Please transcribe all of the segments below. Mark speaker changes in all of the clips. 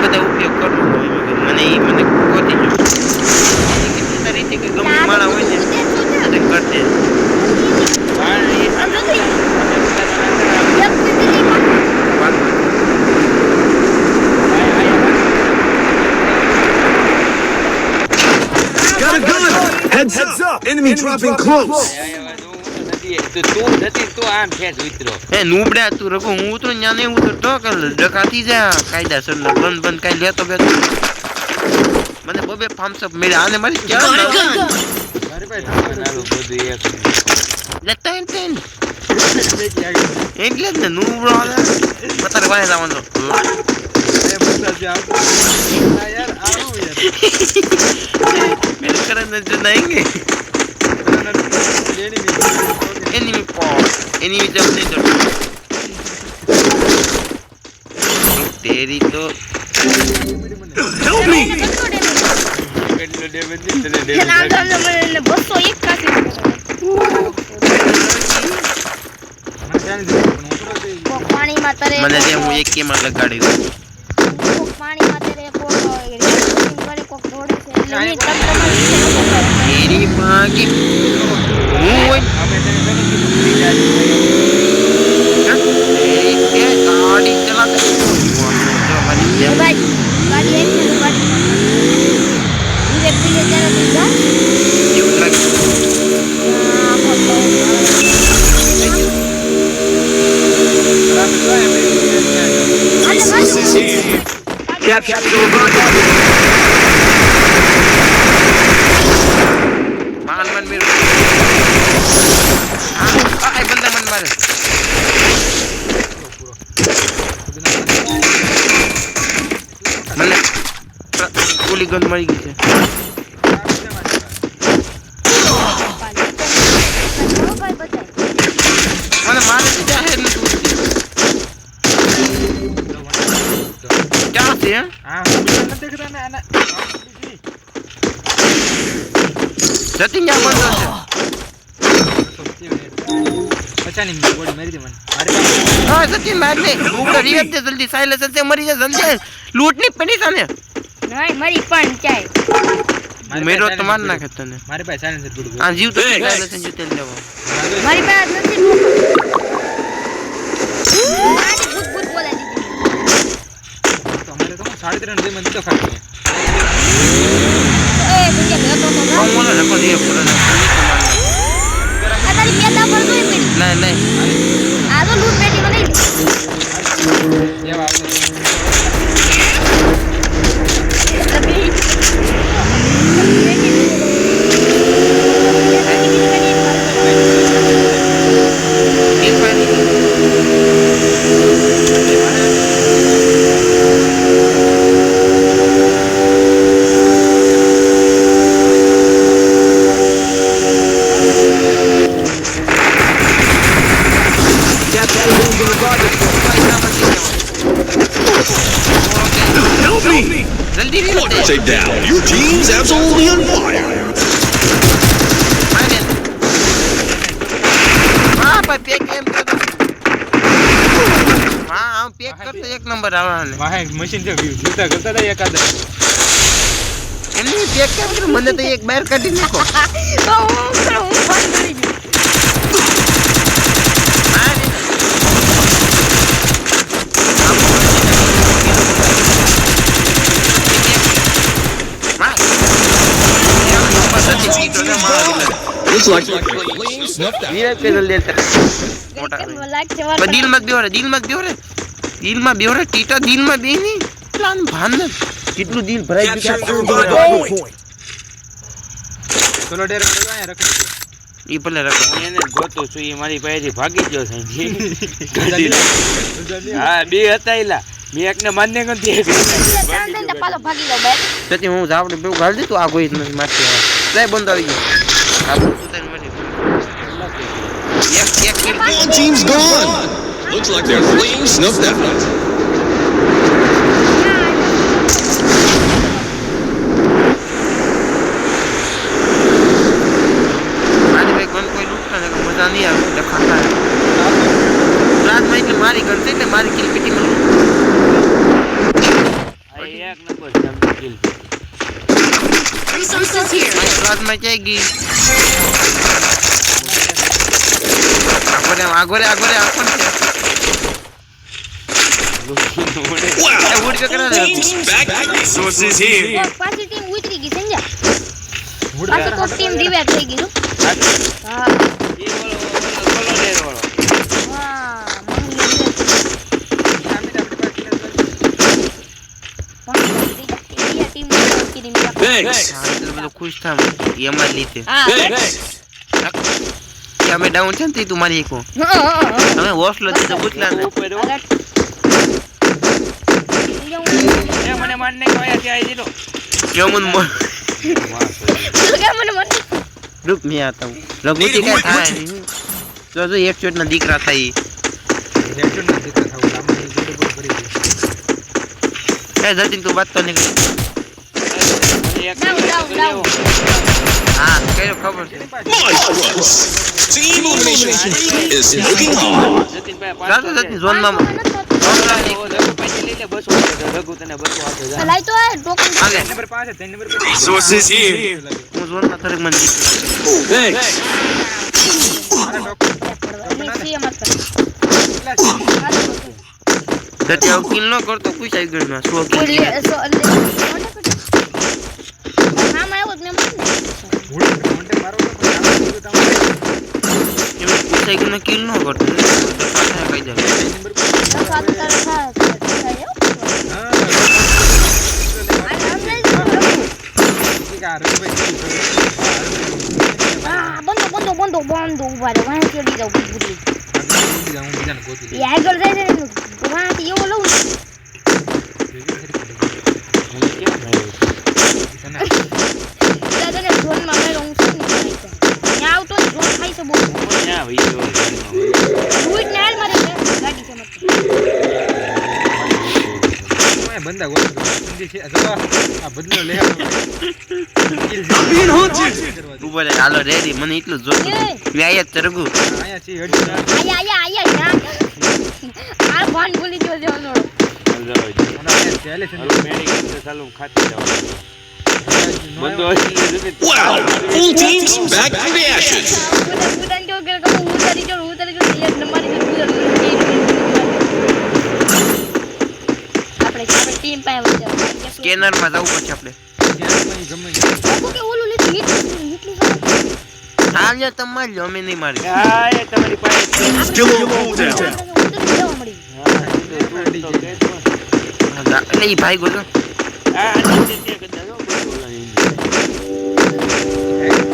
Speaker 1: બધા ઉપયોગ કરવો હોય મને ઈ મને ગોતી જો કેટલી રીતે કે ગમે માણા હોય ને કરતે હા એ સામે
Speaker 2: Got a gun! Heads up! Enemy dropping close!
Speaker 3: તો આમ છે ઉતરો
Speaker 1: એ નુબડા તું રખો હું ઉતરો ન્યા નહીં ઉતરતો કે ડકાતી જા કાયદાસર નો બંધ કાઈ લેતો બેતો મને બબે ફાર્મસઅપ મેળા આને મારી ક્યાં
Speaker 3: મારી પાસે તમારું બધું એક
Speaker 1: લેતા એન એટલે જ ને નુબડો પતાર વાય લાવવાનો
Speaker 3: એ બધા જે આવતો યાર આવું યાર
Speaker 1: મેરે કરન જ નહીંગે enemy port enemy jump नहीं कर तेरी तो
Speaker 2: Help me!
Speaker 3: કેટલો ડેમેજ દીધો ડેમેજ
Speaker 4: મને 201 કાસી પાણીમાં તરે
Speaker 1: મને જે હું એક કેમાં લગાડી દઉં
Speaker 4: પાણીમાં તરે કોક કરે કોક દોડે છે એટલે
Speaker 1: तेरी मां की હું હોય
Speaker 3: અમે તને કીધું
Speaker 1: गाड़ी चलाते
Speaker 4: ભાઈ ગાડી એક છે ગાડી ધીરે ધીરે જરા તું જા
Speaker 2: Capture the
Speaker 1: माल मन मेरे आई बंदा मन मारे મને ગોલી ગન મળી ગઈ છે મને મારે દીધા હે ને તું ક્યાં છે
Speaker 3: હા નથી દેખતા ને આના
Speaker 1: જતી ન્યા બંધો છે
Speaker 3: પચાની ગોળી મારી દે મને મારે
Speaker 1: હા સચિન માર ને ઉડા રિવેટ દે જલ્દી સાયલેન્સર से મરી જા જલ્દી લૂટ ની પડી સાને
Speaker 4: નહીં મરી પણ ચાય
Speaker 1: મેરો તો માર નાખે તને
Speaker 3: મારી પાસે સાયલેન્સર પડ્યું
Speaker 1: આ જીવ તો સાયલેન્સર જીવ તેલ લેવો
Speaker 4: મારી પાસે નથી મારી ભૂત ભૂત બોલાઈ દીધી
Speaker 3: તો અમારે તો 3.5 દે મને તો ખાતી
Speaker 4: એ ભૂત કે તો
Speaker 1: કોણ બોલે રકો દે પૂરા
Speaker 4: આ તારી પેલા પર જોઈ પડી
Speaker 1: નહીં
Speaker 4: આ તો લૂટ પેટી મને
Speaker 3: જેવા આવે
Speaker 1: જલ્દી rivet they
Speaker 2: Take down. Your team's absolutely on fire.
Speaker 1: હા ભાઈ પેક એમ તો હા આમ પેક કરતો એક નંબર આવવાનો
Speaker 3: વાહે મશીન જે જૂતા કરતા હતા એકાદા
Speaker 1: એમની પેક કેમ કર્યું મને તો એક બહાર કાઢી નાખો
Speaker 4: તો હું બંધ કરી દઉં
Speaker 2: Looks like snuffed out.
Speaker 1: વીરે કે જલ્દી અત્યારે મોટા દિલ મત બેવરે ટીટા દિલ માં બે ની પ્લાન ભાન ને કેટલું દિલ ભરાઈ ગયું
Speaker 2: Capture the point.
Speaker 3: ચલો ડેર કરવા આયા રખો
Speaker 1: ઈ ભલે રાખો
Speaker 5: હું એને ગોતું છું એ મારી પાસેથી ભાગી ગયો છે હા બે હતા એલા મેં એકને માન્ય નથી
Speaker 4: પાલો ભાગી જાવ બે
Speaker 1: તેથી હું જાવડે બેવ ગાળ દીધું આ કોઈ નથી મારતી હવે બંધ આવી ગયો આ બધું તને મળી એક kill
Speaker 2: One team's gone. Looks like their flames snuffed out.
Speaker 1: મારી ભાઈ ગન કોઈ લૂટતા ને મજા નહીં આવે લખાતા રાત માં એટલે મારી ગન છે એટલે મારી કિલ પીટી માં
Speaker 5: એક નંબર તમને કિલ
Speaker 6: Resources here.
Speaker 1: સ્વાદમાં ક્યાંય ગઈ આગળ આ કોણ છે
Speaker 2: Wow!
Speaker 1: ઉડ કે કરા દે
Speaker 2: Team's back. Resources here.
Speaker 4: પાછી ટીમ ઉતરી ગઈ સમજ્યા પાછી તો ટીમ રિવાઇવ થઈ ગઈ હા
Speaker 5: એ બોલો ડેર વાળો
Speaker 4: વાહ
Speaker 2: Thanks.
Speaker 1: બધું ખુશ થામ એમાં લીધે
Speaker 2: Thanks.
Speaker 1: કે અમે ડાઉન છે ને તે તું મારી કો અમે હોસ્ટેલ થી તો પૂછલા ને
Speaker 5: ઉપર એ મને મારને કયા છે આઈ દીધો
Speaker 1: કેમન રૂપ મે આતા હું રઘુતી કઈ થાય નહીં જો એક ચોટ ના દીકરા થાય એ જતીન તું વાત તો નહીં હા કઈ ખબર છે
Speaker 2: Monstrous. Team elimination is looking hard.
Speaker 1: રાતો જતી ઝોન માં
Speaker 5: રઘુ તને બસો આપે જા
Speaker 4: લાઈ તો આ ટોકન
Speaker 1: હાલે
Speaker 3: નંબર 5 છે 3 નંબર 5
Speaker 2: Resources here.
Speaker 1: હું ઝોન માં થોડીક મને
Speaker 2: Thanks.
Speaker 1: જતી આવ કિલ ન કરતો પૂછાઈ ગયો ના 100 કિલ એમ પૂછાઈ ગયો કિલ ન કરતો કઈ જાય
Speaker 4: બંધો ઉભા રહે વાંહે ચડી જાવ બુડી એ આગળ જાય છે વાંહે એવો લઉં દાદાને ઝોન માં મેળો હું શું નહીં ત્યાં આવતો ને ઝોન ખાઈ છે બહુ
Speaker 5: ક્યાં વિડિયો
Speaker 4: રૂટ નાલ મારે ગાડી છે મત
Speaker 3: બંદા ગોળ સંધી છે જો આ બદલો લે
Speaker 1: ઉભો રહે હાલો રેડી મને એટલું જોતું મે આયા તરગુ
Speaker 3: આયા છે હડી
Speaker 4: આયા આ ભાન ભૂલી ગયો છે ઓનો
Speaker 3: અને આયા ચાલે છે
Speaker 5: હાલો મેડિકલ તો ચાલુ ખાતી જવાનું બંધો હશે
Speaker 2: Wow! Full team's back in action.
Speaker 4: ઉડન જો કે હું ઉતારી જો એક નંબર આપણે ટીમ પાસે વચ્ચે
Speaker 1: સ્કેનર માં જવું પડશે આપણે
Speaker 3: ગમે
Speaker 4: લોકો કે ઓલું લીધું હિટ
Speaker 1: હા લ્યો તમાર લ્યો અમે નહીં મારી
Speaker 5: હા એ તમારી પાસે છે
Speaker 2: Double down.
Speaker 1: એટલે ઈ ભાઈ ગયો
Speaker 5: હા તે કદાચ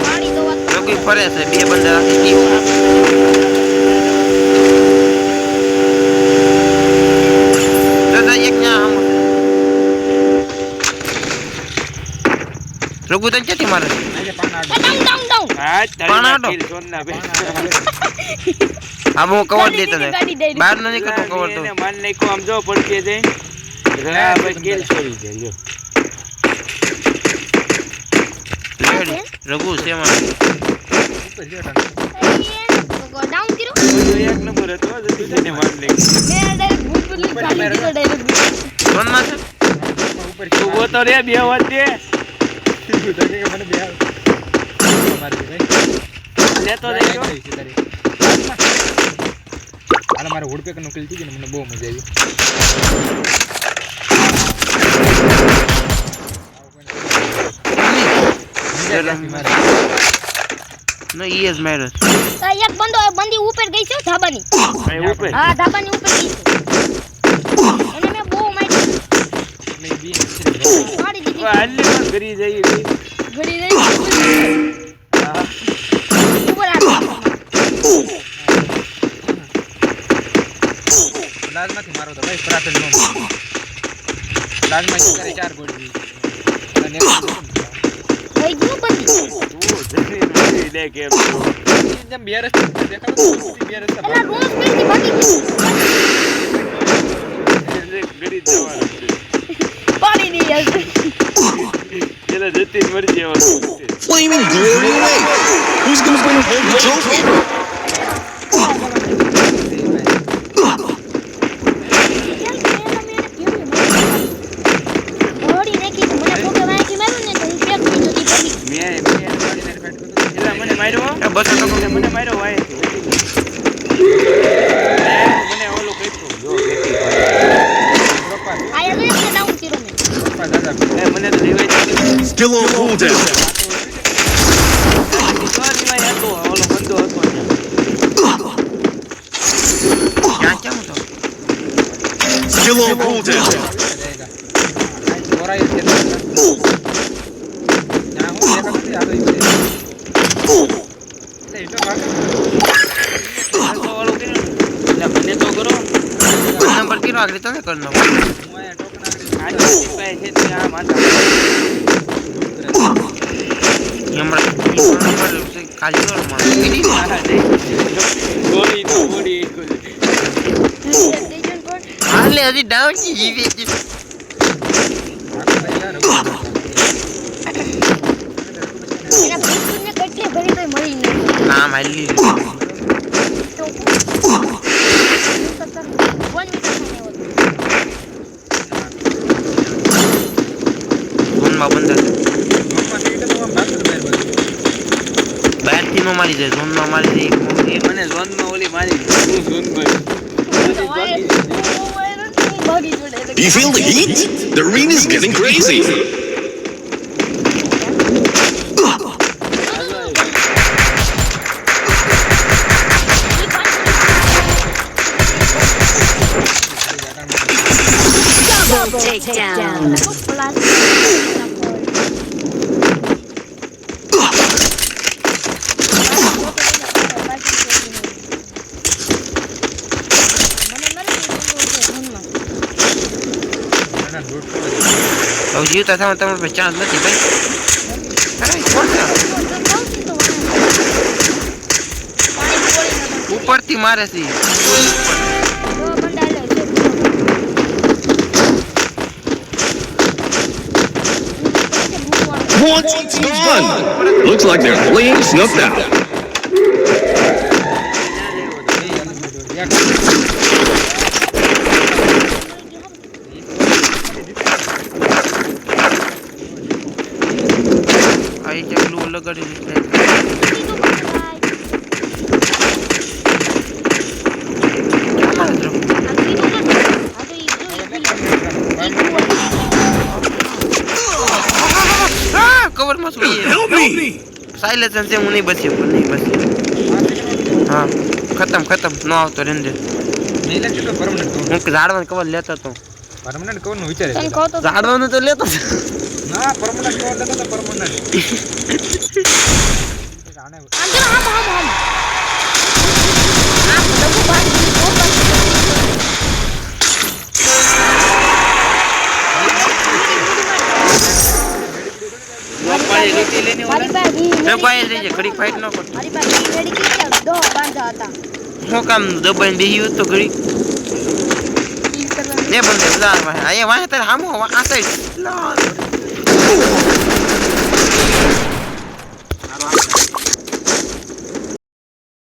Speaker 4: પાણી દો
Speaker 1: લોકો ફરે છે બે બંદા રાખી દીધું દાદા એક ના આમ રઘુ તને ક્યાંથી મારે
Speaker 4: ડાઉન
Speaker 5: હા
Speaker 1: પાણા
Speaker 5: તારી
Speaker 1: આડો.
Speaker 5: કિલ સોનના બે
Speaker 1: આમ હું કવર દેતો ને
Speaker 4: ગાડી દઈ
Speaker 1: બહાર ન નીકળતો કવર તો
Speaker 5: એને માન નાખ્યો આમ જો પડકે જઈને રા ભાઈ કિલ છોડી દે જો
Speaker 1: રેડી રઘુ છે માં
Speaker 4: ડાઉન કર્યો
Speaker 5: તો એક નંબર હતો જતી તેને માન નાખ્યો
Speaker 4: મેં ડાયરેક્ટ ભૂલ ગાડી દીધો ડાયરેક્ટ
Speaker 1: ફોન માં છે
Speaker 3: ઉપર
Speaker 5: તું ગોતો રે બે વાત દે
Speaker 3: મને બે મારી ભાઈ
Speaker 5: લેતો દેજો
Speaker 3: આલા મારે વોડપેકર નો કિલ થઈ ગયો મને બહુ મજા આવી
Speaker 1: No, he is married.
Speaker 4: એક બંદી ઉપર ગઈ છે ધાબાની
Speaker 5: ભાઈ ઉપર
Speaker 4: હા ધાબાની ઉપર ગઈ છે એને મેં બહુ મારી મારી દીધી
Speaker 5: હાલી પણ કરી જઈએ ભાઈ
Speaker 4: ઘડી રહી
Speaker 5: હા
Speaker 4: ઉપર આવી
Speaker 3: લાજમાંથી મારો તો ભાઈ પ્રાપેલ નો લાજમાં કરે 4 ગોળી અને
Speaker 4: થઈ ગયું બંદી
Speaker 5: તું જઈને લે કેમ
Speaker 3: જેમ બે રસ્તા દેખાડો બે રસ્તા
Speaker 4: એલા રોજ પેલી ભાગી ગઈ
Speaker 5: ગડી જવાનું છે
Speaker 4: પાણી ની હશે
Speaker 5: પેલા જતી મરી જવાનું
Speaker 2: Flaming glory away. Who's gonna bring home the trophy?
Speaker 5: મને તો revive નથી.
Speaker 2: Still on cooldown.
Speaker 5: revive હતો, ઓલો બંદો હતો ત્યાં.
Speaker 1: ક્યાં કેમ તો
Speaker 2: Still on cooldown.
Speaker 3: ચોરાઈ છે ત્યાં હું એક નથી આ તો એટલે ઈટો રાખે
Speaker 5: આ તો ઓલું કર્યું ને. એટલે મને તો કરો.
Speaker 1: નંબર કીરો આગળ તમે કરનો
Speaker 3: હું આયા ટોકન આગળ
Speaker 5: આ તો સિપાઈ છે તે આ માથા.
Speaker 1: હમણાં ખાલી કરો માં
Speaker 5: આ દે. ગોળી તો ગોળી એક જ.
Speaker 4: સ્ટેશન પર
Speaker 1: હાલે હજી ડાઉન જીવે છે
Speaker 4: એના બિસ્કુટને કેટલી ભરી તોય મળી નહીં.
Speaker 1: નામ હાલી
Speaker 4: તો કોણ વિચારને
Speaker 1: ઝોનમાં બંધા છે
Speaker 3: નોર્મલ ટીકટ તો બાકી બહાર
Speaker 1: બહારથી નો મારી જાય ઝોનમાં મારી જાય
Speaker 5: એ મને ઝોનમાં ઓલી મારી હું ઝોન પર
Speaker 4: ભાગી જોડે
Speaker 2: Do you feel the heat? The arena is getting crazy.
Speaker 6: Takedown.
Speaker 1: હવે જીવતા થવા તમારે પાસે ચાન્સ નથી ભાઈ અરે કોણ છે? ઉપરથી મારે છે
Speaker 2: What's gone? Looks like they're fleeing snuffed out.
Speaker 1: આ એક ગ્લુ લગાડી દીધા કવર માં શું
Speaker 2: Help me!
Speaker 1: સાયલેન્સ છે હું નહીં બચી હા ખતમ નો આવતો રેન્જર
Speaker 3: નહીં લાગે તો પરમનન્ટ
Speaker 1: હું ઝાડવાનું કવર લેતો તો
Speaker 3: પરમનન્ટ કોણ નું વિચારે
Speaker 4: તને કહો તો
Speaker 1: ઝાડવાનું તો લેતો જ.
Speaker 3: ના પરમનન્ટ કોણ લેતો તો પરમનન્ટ આને
Speaker 5: પાણી લીટી લઈને
Speaker 4: મારી પાસે
Speaker 1: તે કોઈ રહી જાય ઘડી ફાઈટ ન કરતો
Speaker 4: મારી પાસે રેડી કેટલા દો બાંધા હતા
Speaker 1: હું કામ દબાઈને બેહી હોત તો ઘડી ને બંધ જા આ વાહ તારે હામો આ સાઈડ